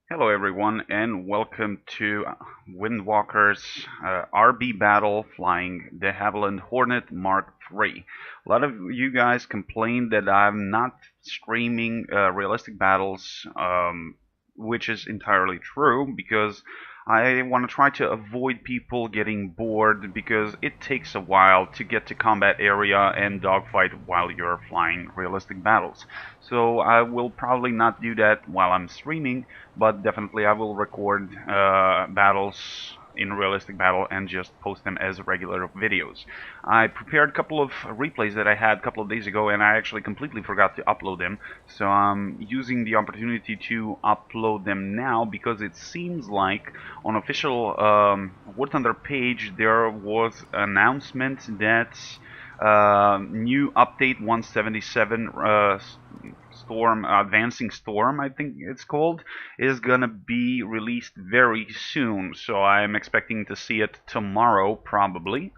Hello everyone and welcome to Windwalker's RB battle flying de Havilland Hornet Mk.3. A lot of you guys complained that I'm not streaming realistic battles, which is entirely true because I want to try to avoid people getting bored because it takes a while to get to combat area and dogfight while you're flying realistic battles. So I will probably not do that while I'm streaming, but definitely I will record battles in realistic battle and just post them as regular videos. I prepared a couple of replays that I had a couple of days ago and I actually completely forgot to upload them, so I'm using the opportunity to upload them now because it seems like on official War Thunder page there was an announcement that new update 177 Storm, Advancing Storm, I think it's called, is gonna be released very soon. So I'm expecting to see it tomorrow, probably.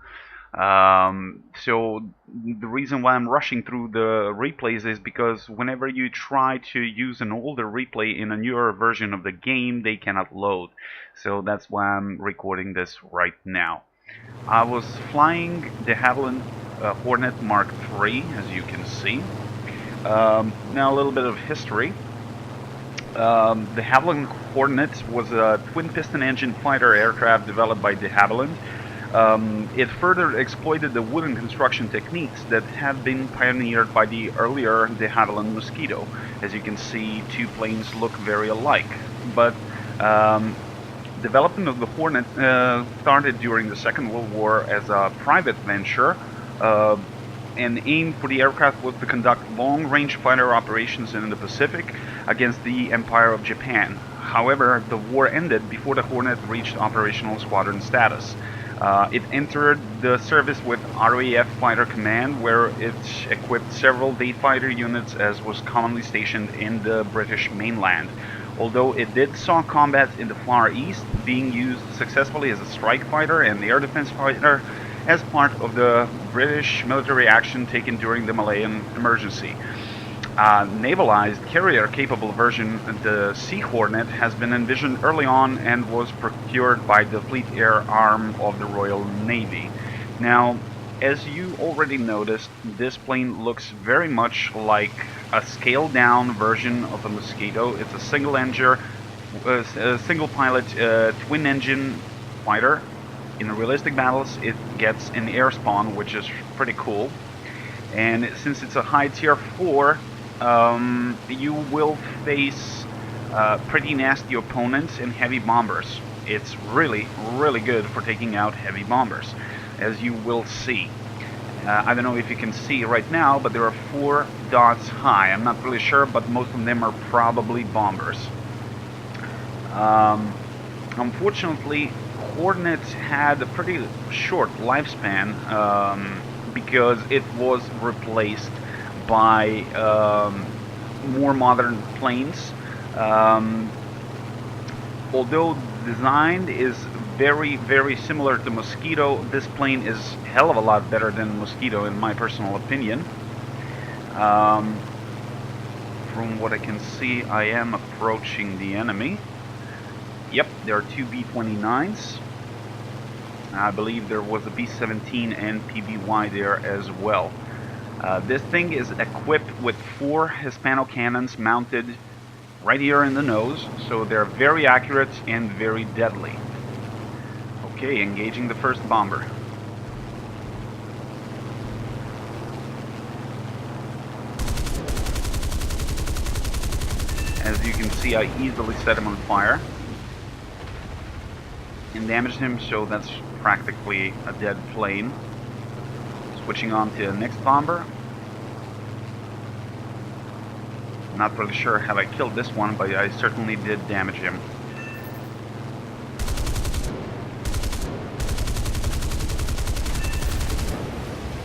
So the reason why I'm rushing through the replays is because whenever you try to use an older replay in a newer version of the game, they cannot load. So that's why I'm recording this right now. I was flying de Havilland Hornet Mk.3, as you can see. Now a little bit of history. The Havilland Hornet was a twin-piston engine fighter aircraft developed by de Havilland. It further exploited the wooden construction techniques that had been pioneered by the earlier de Havilland Mosquito. As you can see, two planes look very alike, but development of the Hornet started during the Second World War as a private venture, and aim for the aircraft was to conduct long-range fighter operations in the Pacific against the Empire of Japan. However, the war ended before the Hornet reached operational squadron status. It entered the service with RAF Fighter Command, where it equipped several day fighter units as was commonly stationed in the British mainland. Although it did saw combat in the Far East, being used successfully as a strike fighter and air defense fighter as part of the British military action taken during the Malayan emergency. A navalized carrier-capable version, the Sea Hornet, has been envisioned early on and was procured by the Fleet Air arm of the Royal Navy. Now, as you already noticed, this plane looks very much like a scaled-down version of a Mosquito. It's a single-pilot twin-engine fighter. In realistic battles, it gets an air spawn, which is pretty cool. And since it's a high tier 4, you will face pretty nasty opponents and heavy bombers. It's really, really good for taking out heavy bombers, as you will see. I don't know if you can see right now, but there are 4 dots high. I'm not really sure, but most of them are probably bombers. Unfortunately, Hornet had a pretty short lifespan because it was replaced by more modern planes. Although designed is very, very similar to Mosquito, this plane is a hell of a lot better than Mosquito in my personal opinion. From what I can see, I am approaching the enemy. Yep, there are 2 B-29s. I believe there was a B-17 and PBY there as well. This thing is equipped with 4 Hispano cannons mounted right here in the nose, so they're very accurate and very deadly. Okay, engaging the first bomber. As you can see, I easily set him on fire and damaged him, so that's practically a dead plane. Switching on to the next bomber. Not really sure how I killed this one, but I certainly did damage him.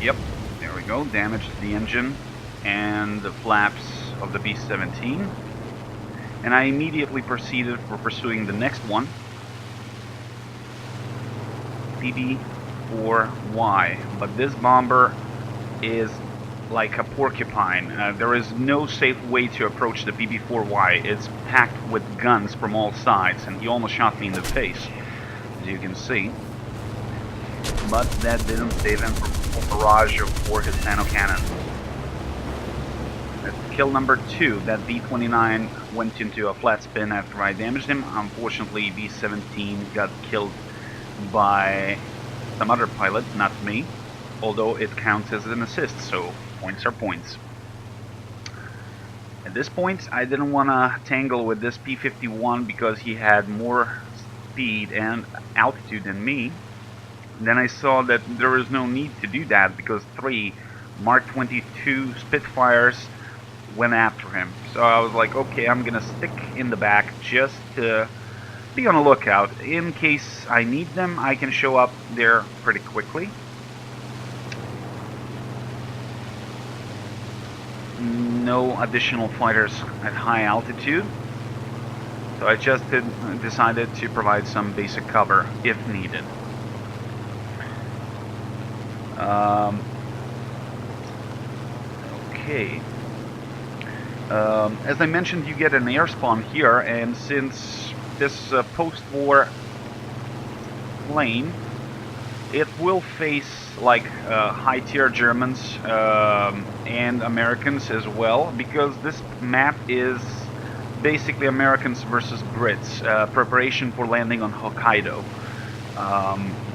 Yep, there we go, damaged the engine and the flaps of the B-17. And I immediately proceeded for pursuing the next one, PB-4Y. But this bomber is like a porcupine. There is no safe way to approach the BB4Y. It's packed with guns from all sides, and he almost shot me in the face, as you can see. But that didn't save him from a full barrage of 4 his nano cannons. That's kill number 2. That B-29 went into a flat spin after I damaged him. Unfortunately, B-17 got killed by some other pilot, not me. Although it counts as an assist, so points are points. At this point, I didn't want to tangle with this P-51 because he had more speed and altitude than me. Then I saw that there was no need to do that because 3 Mark 22 Spitfires went after him. So I was like, okay, I'm gonna stick in the back just to be on the lookout. In case I need them, I can show up there pretty quickly. No additional fighters at high altitude, so I just decided to provide some basic cover if needed. Okay. As I mentioned, you get an air spawn here, and since this post-war plane, it will face like high-tier Germans and Americans as well, because this map is basically Americans versus Brits, preparation for landing on Hokkaido.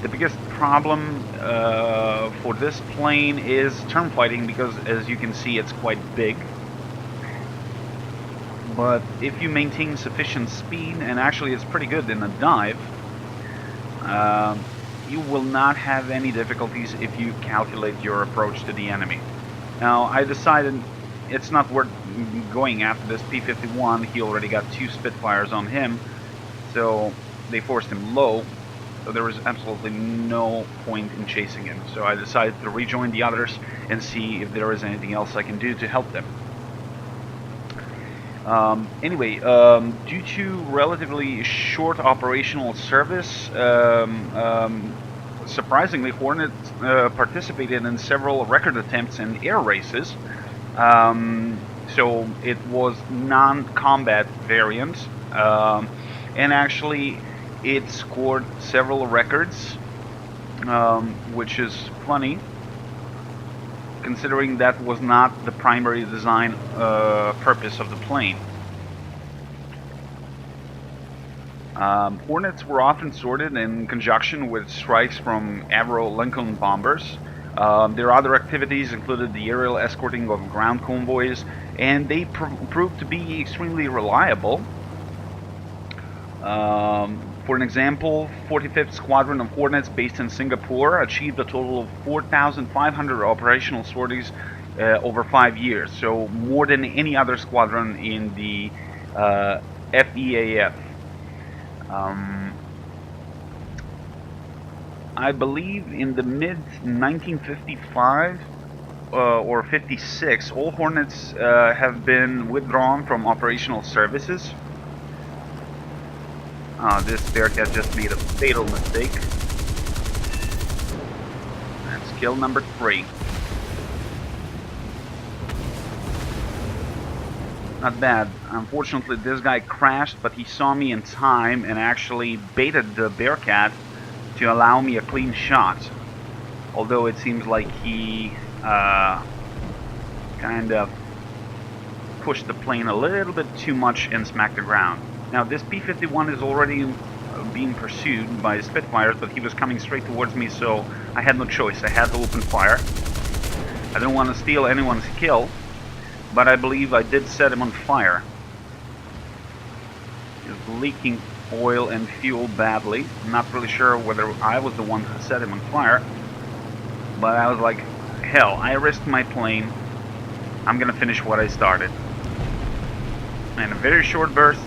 The biggest problem for this plane is turn fighting, because as you can see it's quite big. But if you maintain sufficient speed, and actually it's pretty good in a dive, you will not have any difficulties if you calculate your approach to the enemy. Now, I decided it's not worth going after this P-51. He already got 2 Spitfires on him, so they forced him low, so there was absolutely no point in chasing him. So I decided to rejoin the others and see if there is anything else I can do to help them. Anyway, due to relatively short operational service, surprisingly, Hornet participated in several record attempts in air races. So it was non-combat variant, and actually it scored several records, which is funny, considering that was not the primary design purpose of the plane. Hornets were often sorted in conjunction with strikes from Avro Lincoln bombers. Their other activities included the aerial escorting of ground convoys, and they proved to be extremely reliable. For an example, 45th Squadron of Hornets based in Singapore achieved a total of 4,500 operational sorties over 5 years, so more than any other squadron in the FEAF. I believe in the mid-1955 or 56, all Hornets have been withdrawn from operational services. This Bearcat just made a fatal mistake. That's kill number 3. Not bad. Unfortunately, this guy crashed, but he saw me in time and actually baited the Bearcat to allow me a clean shot. Although it seems like he kind of pushed the plane a little bit too much and smacked the ground. Now this P-51 is already being pursued by Spitfires, but he was coming straight towards me, so I had no choice. I had to open fire. I didn't want to steal anyone's kill, but I believe I did set him on fire. He's leaking oil and fuel badly. I'm not really sure whether I was the one who set him on fire, but I was like, hell, I risked my plane. I'm gonna finish what I started. And a very short burst.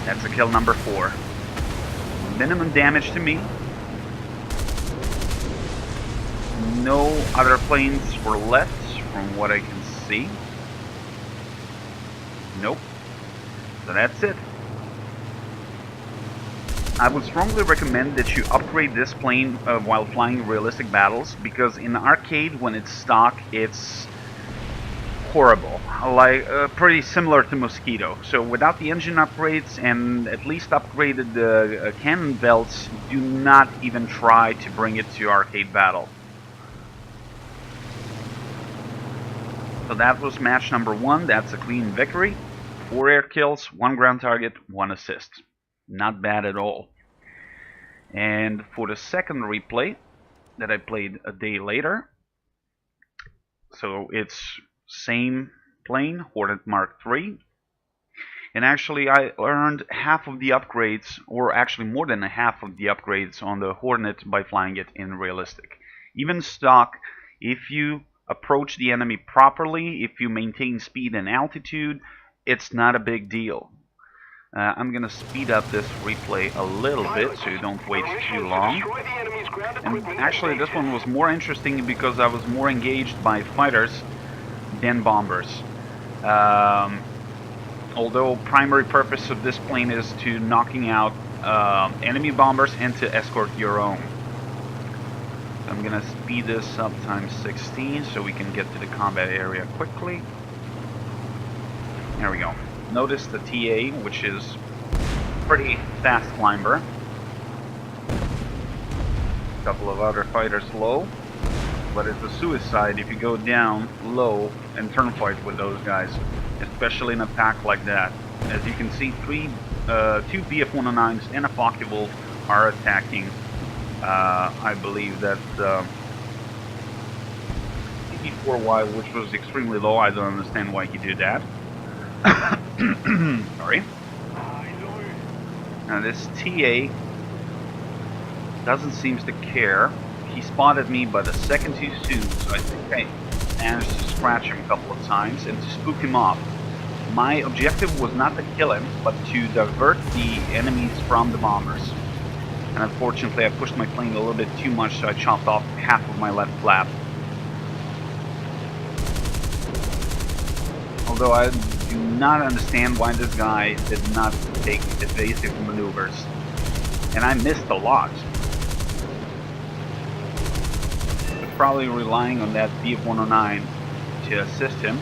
That's a kill number 4. Minimum damage to me. No other planes were left from what I can see. Nope. So that's it. I would strongly recommend that you upgrade this plane while flying realistic battles, because in arcade, when it's stock, it's horrible, like pretty similar to Mosquito. So without the engine upgrades and at least upgraded cannon belts, do not even try to bring it to arcade battle. So that was match number 1. That's a clean victory. 4 air kills, 1 ground target, 1 assist. Not bad at all. And for the second replay that I played a day later, so it's same plane, Hornet Mk.3, and actually I earned half of the upgrades, or actually more than a half of the upgrades on the Hornet by flying it in realistic. Even stock, if you approach the enemy properly, if you maintain speed and altitude, it's not a big deal. I'm gonna speed up this replay a little bit so you don't wait too long. And actually this one was more interesting because I was more engaged by fighters than bombers. Although primary purpose of this plane is to knocking out enemy bombers and to escort your own. So I'm gonna speed this up times 16 so we can get to the combat area quickly. There we go. Notice the TA, which is pretty fast climber. A couple of other fighters low, but it's a suicide if you go down low and turn fight with those guys, especially in a pack like that. As you can see, 2 BF-109s and a Focke-Wulf are attacking. I believe that CP4Y, which was extremely low. I don't understand why he did that. Sorry. Now this TA doesn't seem to care. He spotted me but a second too soon, so I think I managed to scratch him a couple of times and to spook him off. My objective was not to kill him, but to divert the enemies from the bombers. And unfortunately I pushed my plane a little bit too much, so I chopped off half of my left flap. Although I do not understand why this guy did not take evasive maneuvers. And I missed a lot. But probably relying on that BF-109 to assist him.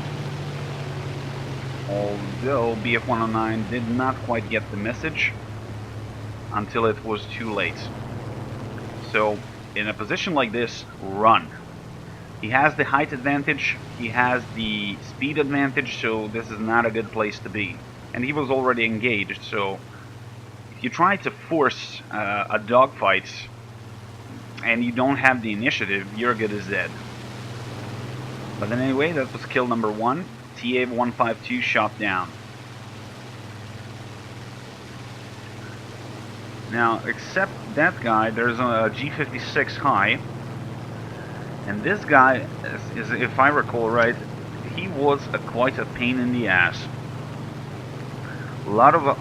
Although BF-109 did not quite get the message until it was too late. So in a position like this, run. He has the height advantage, he has the speed advantage, so this is not a good place to be. And he was already engaged, so if you try to force a dogfight and you don't have the initiative, you're good as dead. But then anyway, that was kill number 1. TA-152 shot down. Now, except that guy, there's a G56 high. And this guy, is, if I recall right, he was quite a pain in the ass. A lot of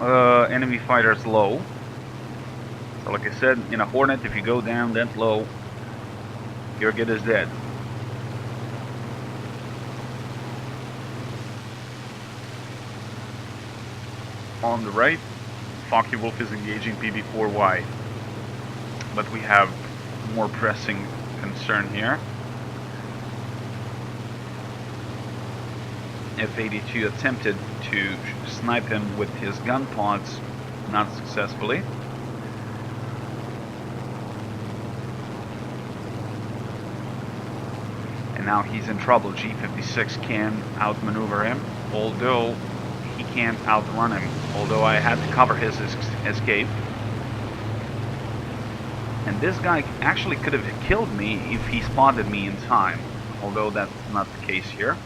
enemy fighters low. So like I said, in a Hornet, if you go down that low, you're good as dead. On the right, Focke-Wulf is engaging PB4Y. But we have more pressing concern here. F-82 attempted to snipe him with his gun pods, not successfully. And now he's in trouble. G56 can outmaneuver him, although he can't outrun him. Although I had to cover his escape. And this guy actually could have killed me if he spotted me in time, although that's not the case here.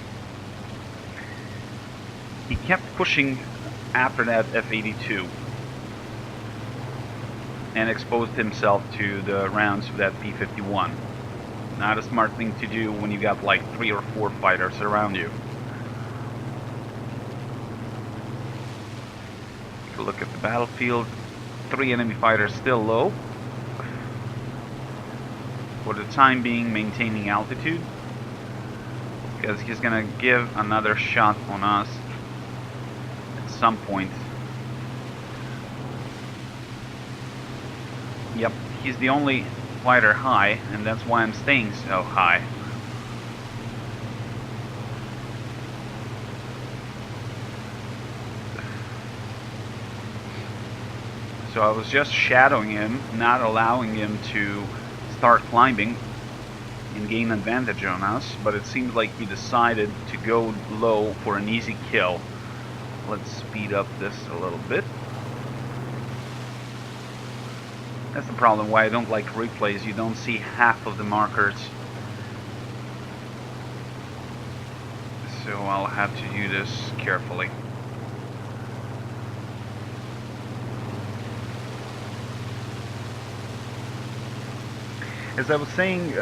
He kept pushing after that F-82 and exposed himself to the rounds of that P-51. Not a smart thing to do when you got like 3 or 4 fighters around you. Take a look at the battlefield. 3 enemy fighters still low. For the time being, maintaining altitude, because he's gonna give another shot on us at some point. Yep, he's the only fighter high, and that's why I'm staying so high. So I was just shadowing him, not allowing him to start climbing and gain advantage on us, but it seems like he decided to go low for an easy kill. Let's speed up this a little bit. That's the problem why I don't like replays. You don't see half of the markers. So I'll have to do this carefully. As I was saying,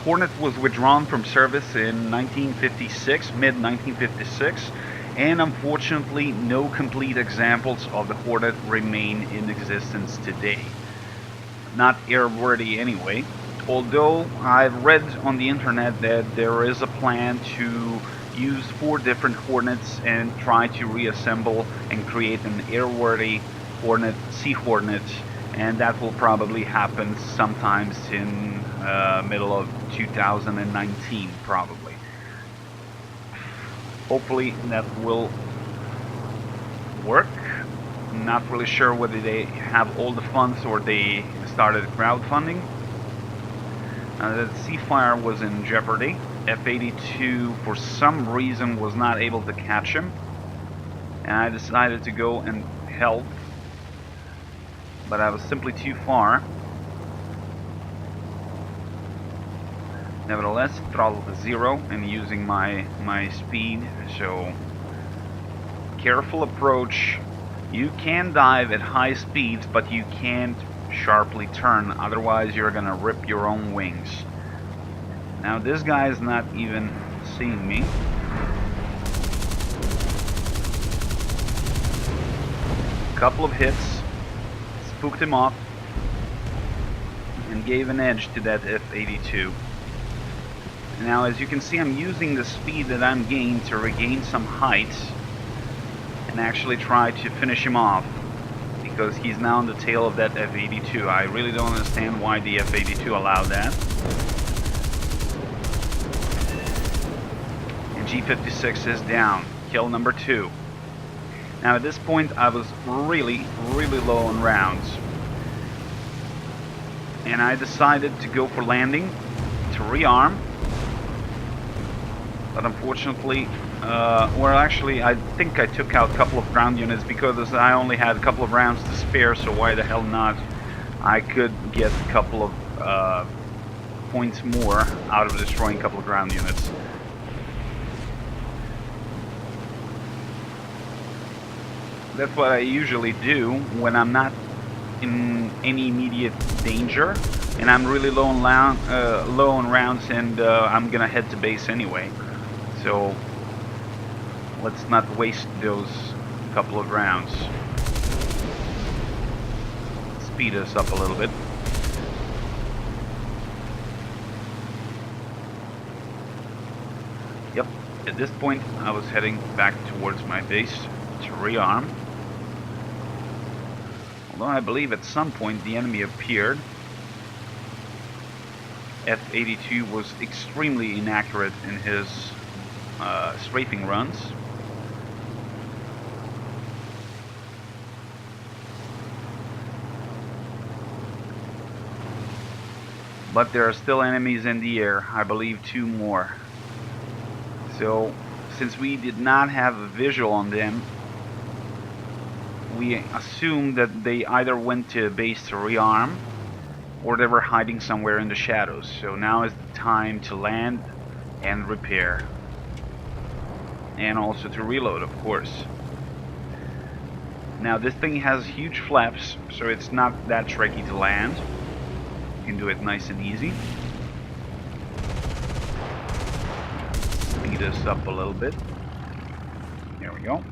Hornet was withdrawn from service in 1956, mid-1956, and unfortunately no complete examples of the Hornet remain in existence today. Not airworthy anyway, although I've read on the internet that there is a plan to use 4 different Hornets and try to reassemble and create an airworthy Hornet, Sea Hornet, and that will probably happen sometimes in middle of 2019 probably. Hopefully that will work. Not really sure whether they have all the funds or they started crowdfunding. The Seafire was in jeopardy. F-82 for some reason was not able to catch him, and I decided to go and help, but I was simply too far. Nevertheless, throttle to 0 and using my speed, so careful approach. You can dive at high speeds, but you can't sharply turn, otherwise you're gonna rip your own wings. Now this guy is not even seeing me. Couple of hits, spooked him off, and gave an edge to that F-82. Now as you can see, I'm using the speed that I'm gained to regain some height and actually try to finish him off, because he's now on the tail of that F-82. I really don't understand why the F-82 allowed that. And G56 is down. Kill number 2. Now at this point I was really low on rounds, and I decided to go for landing to rearm. But unfortunately, well actually I think I took out a couple of ground units because I only had a couple of rounds to spare, so why the hell not? I could get a couple of points more out of destroying a couple of ground units. That's what I usually do when I'm not in any immediate danger and I'm really low on rounds, and I'm gonna head to base anyway. So let's not waste those couple of rounds. Speed us up a little bit. Yep, at this point I was heading back towards my base to rearm. Although I believe at some point the enemy appeared. F-82 was extremely inaccurate in his strafing runs. But there are still enemies in the air, I believe 2 more. So since we did not have a visual on them, we assumed that they either went to base to rearm or they were hiding somewhere in the shadows. So now is the time to land and repair. And also to reload, of course. Now this thing has huge flaps, so it's not that tricky to land. You can do it nice and easy. Speed us up a little bit. There we go.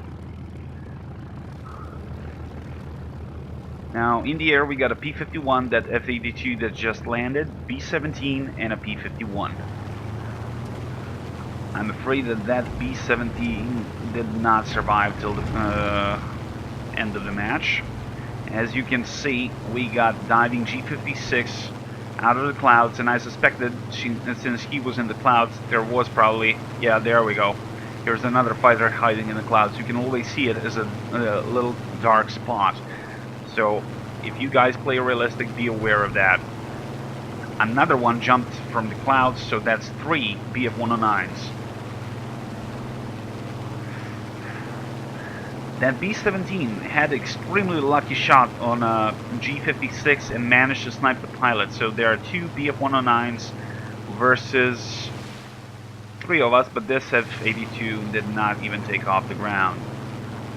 Now in the air we got a P-51, that F-82 that just landed, B-17 and a P-51. I'm afraid that that B-17 did not survive till the end of the match, As you can see, we got diving G56 out of the clouds, and I suspected since he was in the clouds, there was probably, yeah, there we go. Here's another fighter hiding in the clouds. You can always see it as a little dark spot. So if you guys play realistic, be aware of that. Another one jumped from the clouds, so that's 3 BF-109s. That B-17 had an extremely lucky shot on a G-56 and managed to snipe the pilot. So there are 2 BF-109s versus 3 of us, but this F-82 did not even take off the ground.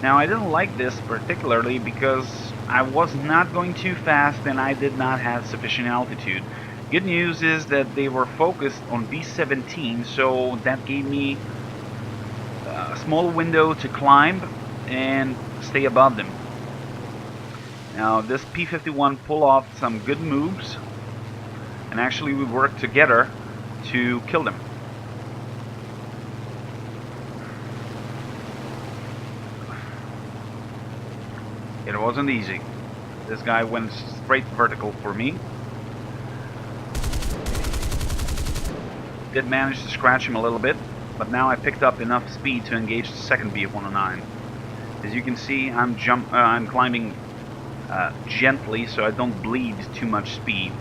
Now, I didn't like this particularly because I was not going too fast and I did not have sufficient altitude. Good news is that they were focused on B-17, so that gave me a small window to climb and stay above them. Now this P-51 pulled off some good moves, and actually we worked together to kill them. It wasn't easy. This guy went straight vertical for me. Did manage to scratch him a little bit, but now I picked up enough speed to engage the second BF-109. As you can see, I'm climbing gently, so I don't bleed too much speed.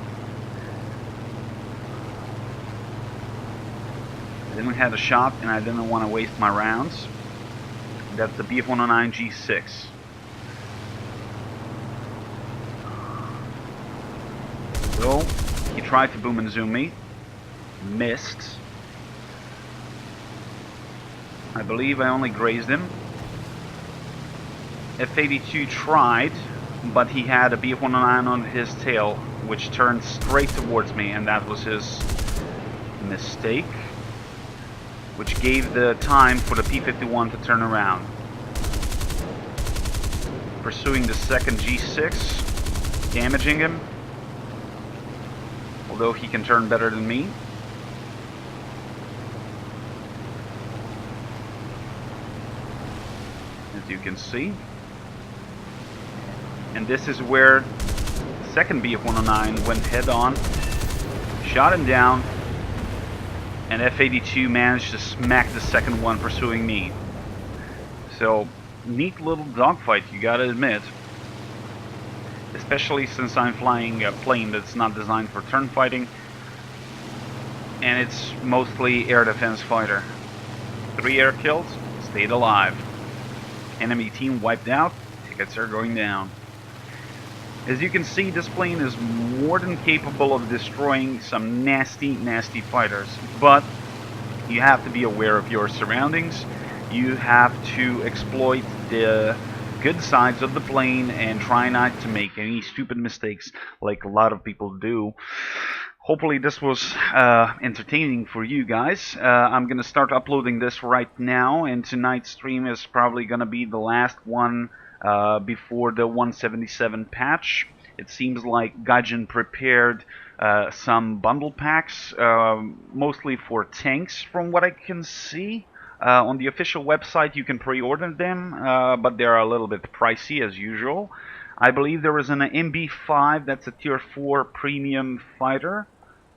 I didn't have a shot, and I didn't want to waste my rounds. That's the BF-109 G6. So he tried to boom and zoom me, missed. I believe I only grazed him. F-82 tried, but he had a BF-109 on his tail, which turned straight towards me, and that was his mistake, which gave the time for the P-51 to turn around. Pursuing the second G6, damaging him, although he can turn better than me. As you can see. And this is where the second BF-109 went head on, shot him down, and F-82 managed to smack the second one pursuing me. So, neat little dogfight, you gotta admit. Especially since I'm flying a plane that's not designed for turn fighting, and it's mostly air defense fighter. 3 air kills, stayed alive. Enemy team wiped out, tickets are going down. As you can see, this plane is more than capable of destroying some nasty, nasty fighters, but you have to be aware of your surroundings. You have to exploit the good sides of the plane and try not to make any stupid mistakes like a lot of people do. Hopefully this was entertaining for you guys. I'm gonna start uploading this right now, and tonight's stream is probably gonna be the last one before the 177 patch. It seems like Gaijin prepared some bundle packs, mostly for tanks from what I can see. On the official website you can pre-order them, but they're a little bit pricey as usual. I believe there is an MB5, that's a tier 4 premium fighter.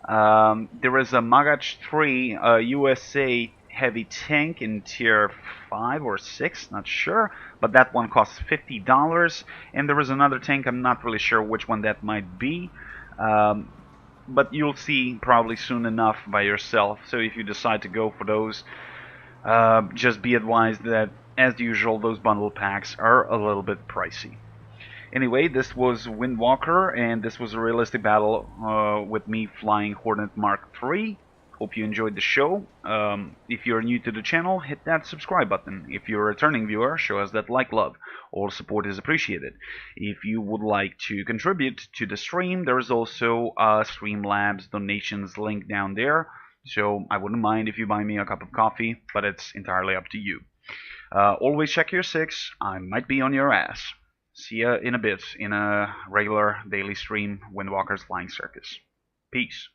There is a Mk.3 USA heavy tank in tier 5 or 6, not sure, but that one costs $50. And there is another tank, I'm not really sure which one that might be, but you'll see probably soon enough by yourself. So if you decide to go for those, just be advised that, as usual, those bundle packs are a little bit pricey. Anyway, this was Windwalker, and this was a realistic battle with me flying Hornet Mk.3. Hope you enjoyed the show. If you're new to the channel, hit that subscribe button. If you're a returning viewer, show us that like love. All support is appreciated. If you would like to contribute to the stream, there's also a Streamlabs donations link down there. So I wouldn't mind if you buy me a cup of coffee, but it's entirely up to you. Always check your 6. I might be on your ass. See ya in a bit in a regular daily stream, Windwalker's Flying Circus. Peace.